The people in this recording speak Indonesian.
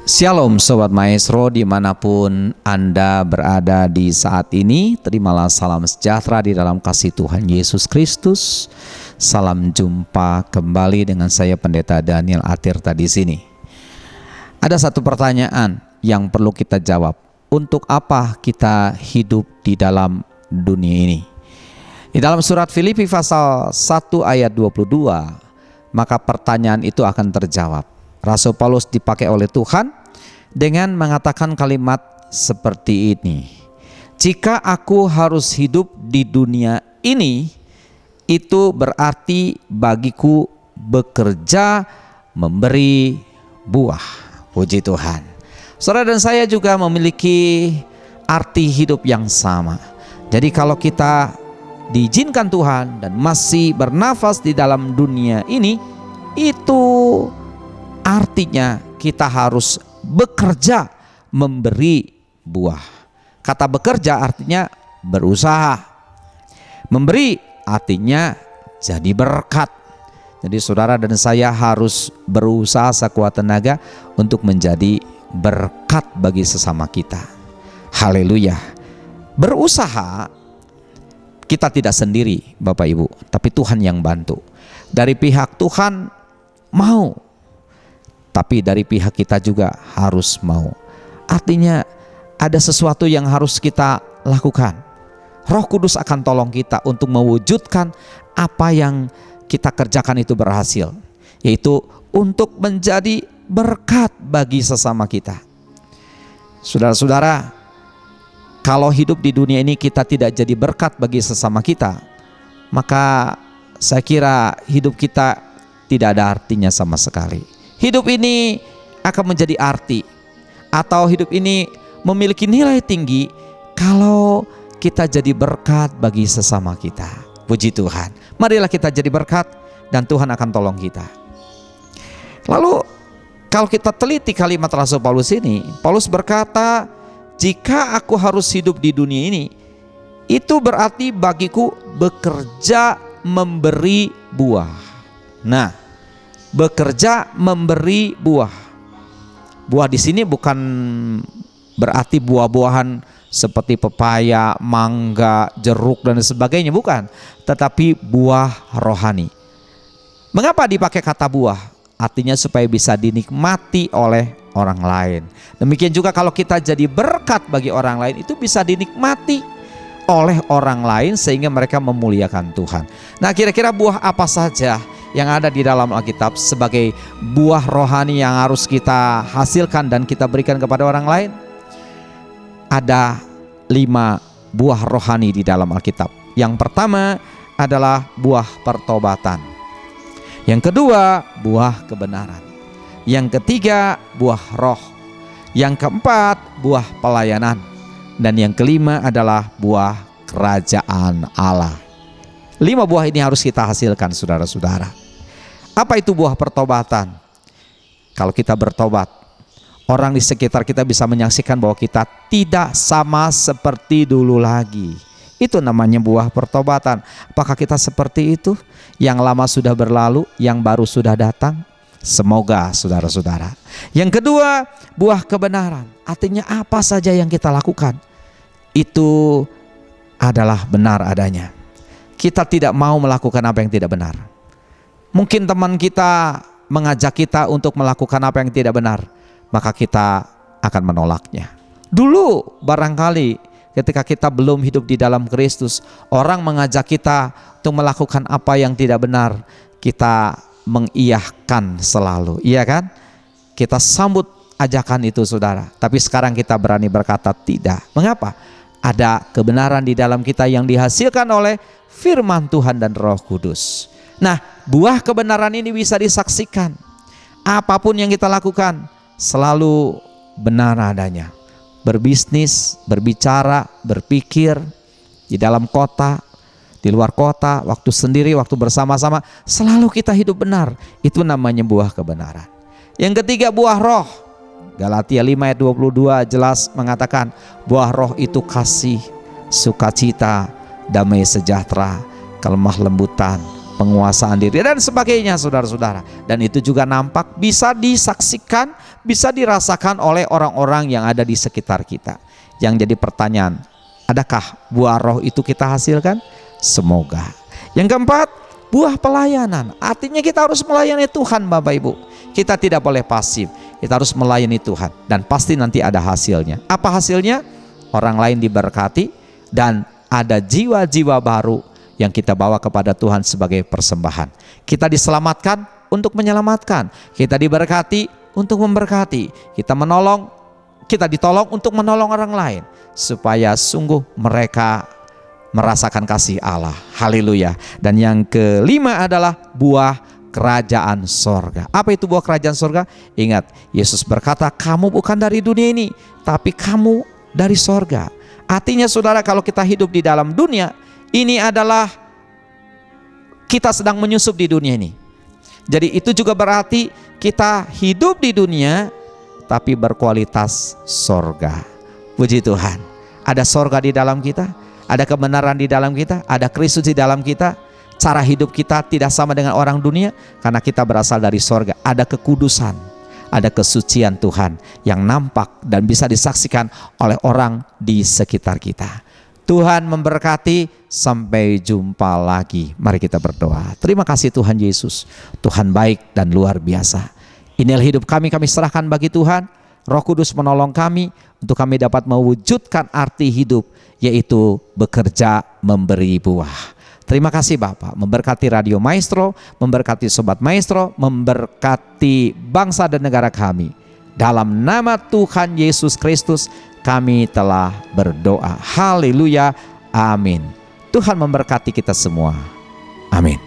Shalom Sobat Maestro dimanapun Anda berada di saat ini. Terimalah salam sejahtera di dalam kasih Tuhan Yesus Kristus. Salam jumpa kembali dengan saya Pendeta Daniel Atirta di sini. Ada satu pertanyaan yang perlu kita jawab. Untuk apa kita hidup di dalam dunia ini? Di dalam surat Filipi pasal 1 ayat 22, maka pertanyaan itu akan terjawab. Rasul Paulus dipakai oleh Tuhan dengan mengatakan kalimat seperti ini. Jika aku harus hidup di dunia ini, itu berarti bagiku bekerja memberi buah. Puji Tuhan. Saudara dan saya juga memiliki arti hidup yang sama. Jadi kalau kita diizinkan Tuhan dan masih bernafas di dalam dunia ini, itu artinya kita harus bekerja memberi buah. Kata bekerja artinya berusaha. Memberi artinya jadi berkat. Jadi saudara dan saya harus berusaha sekuat tenaga untuk menjadi berkat bagi sesama kita. Haleluya. Berusaha kita tidak sendiri Bapak Ibu, tapi Tuhan yang bantu. Dari pihak Tuhan mau, tapi dari pihak kita juga harus mau. Artinya ada sesuatu yang harus kita lakukan. Roh Kudus akan tolong kita untuk mewujudkan apa yang kita kerjakan itu berhasil, yaitu untuk menjadi berkat bagi sesama kita. Saudara-saudara, kalau hidup di dunia ini kita tidak jadi berkat bagi sesama kita, maka saya kira hidup kita tidak ada artinya sama sekali. Hidup ini akan menjadi arti, atau hidup ini memiliki nilai tinggi kalau kita jadi berkat bagi sesama kita. Puji Tuhan. Marilah kita jadi berkat dan Tuhan akan tolong kita. Lalu kalau kita teliti kalimat Rasul Paulus ini, Paulus berkata, jika aku harus hidup di dunia ini, itu berarti bagiku bekerja memberi buah. Nah, bekerja memberi buah. Buah di sini bukan berarti buah-buahan seperti pepaya, mangga, jeruk dan sebagainya, bukan. Tetapi buah rohani. Mengapa dipakai kata buah? Artinya supaya bisa dinikmati oleh orang lain. Demikian juga kalau kita jadi berkat bagi orang lain, itu bisa dinikmati oleh orang lain sehingga mereka memuliakan Tuhan. Nah, kira-kira buah apa saja yang ada di dalam Alkitab sebagai buah rohani yang harus kita hasilkan dan kita berikan kepada orang lain? Ada 5 buah rohani di dalam Alkitab. Yang pertama adalah buah pertobatan. Yang kedua, buah kebenaran. Yang ketiga, buah roh. Yang keempat, buah pelayanan. Dan yang kelima adalah buah kerajaan Allah. 5 buah ini harus kita hasilkan, saudara-saudara. Apa itu buah pertobatan? Kalau kita bertobat, orang di sekitar kita bisa menyaksikan bahwa kita tidak sama seperti dulu lagi. Itu namanya buah pertobatan. Apakah kita seperti itu? Yang lama sudah berlalu, yang baru sudah datang? Semoga, saudara-saudara. Yang kedua, buah kebenaran. Artinya apa saja yang kita lakukan, itu adalah benar adanya. Kita tidak mau melakukan apa yang tidak benar. Mungkin teman kita mengajak kita untuk melakukan apa yang tidak benar, maka kita akan menolaknya. Dulu barangkali ketika kita belum hidup di dalam Kristus, orang mengajak kita untuk melakukan apa yang tidak benar, kita mengiyahkan selalu, iya kan? Kita sambut ajakan itu, saudara. Tapi sekarang kita berani berkata tidak. Mengapa? Ada kebenaran di dalam kita yang dihasilkan oleh firman Tuhan dan Roh Kudus. Nah, buah kebenaran ini bisa disaksikan. Apapun yang kita lakukan selalu benar adanya. Berbisnis, berbicara, berpikir, di dalam kota, di luar kota, waktu sendiri, waktu bersama-sama, selalu kita hidup benar. Itu namanya buah kebenaran. Yang ketiga, buah roh. Galatia 5 ayat 22 jelas mengatakan buah roh itu kasih, sukacita, damai sejahtera, kelemah lembutan, penguasaan diri dan sebagainya, saudara-saudara. Dan itu juga nampak bisa disaksikan, bisa dirasakan oleh orang-orang yang ada di sekitar kita. Yang jadi pertanyaan, adakah buah roh itu kita hasilkan? Semoga. Yang keempat, buah pelayanan. Artinya kita harus melayani Tuhan, Bapak Ibu. Kita tidak boleh pasif, kita harus melayani Tuhan. Dan pasti nanti ada hasilnya. Apa hasilnya? Orang lain diberkati dan ada jiwa-jiwa baru yang kita bawa kepada Tuhan sebagai persembahan. Kita diselamatkan untuk menyelamatkan, kita diberkati untuk memberkati, kita ditolong untuk menolong orang lain, supaya sungguh mereka merasakan kasih Allah. Haleluya. Dan yang kelima adalah buah kerajaan sorga. Apa itu buah kerajaan sorga? Ingat, Yesus berkata, kamu bukan dari dunia ini, tapi kamu dari sorga. Artinya saudara, kalau kita hidup di dalam dunia ini adalah kita sedang menyusup di dunia ini. Jadi itu juga berarti kita hidup di dunia tapi berkualitas sorga. Puji Tuhan, ada sorga di dalam kita, ada kebenaran di dalam kita, ada Kristus di dalam kita. Cara hidup kita tidak sama dengan orang dunia karena kita berasal dari sorga. Ada kekudusan, ada kesucian Tuhan yang nampak dan bisa disaksikan oleh orang di sekitar kita. Tuhan memberkati, sampai jumpa lagi. Mari kita berdoa. Terima kasih Tuhan Yesus, Tuhan baik dan luar biasa. Inilah hidup kami serahkan bagi Tuhan. Roh Kudus menolong kami untuk kami dapat mewujudkan arti hidup, yaitu bekerja memberi buah. Terima kasih Bapak, memberkati Radio Maestro, memberkati Sobat Maestro, memberkati bangsa dan negara kami. Dalam nama Tuhan Yesus Kristus kami telah berdoa. Haleluya, amin. Tuhan memberkati kita semua. Amin.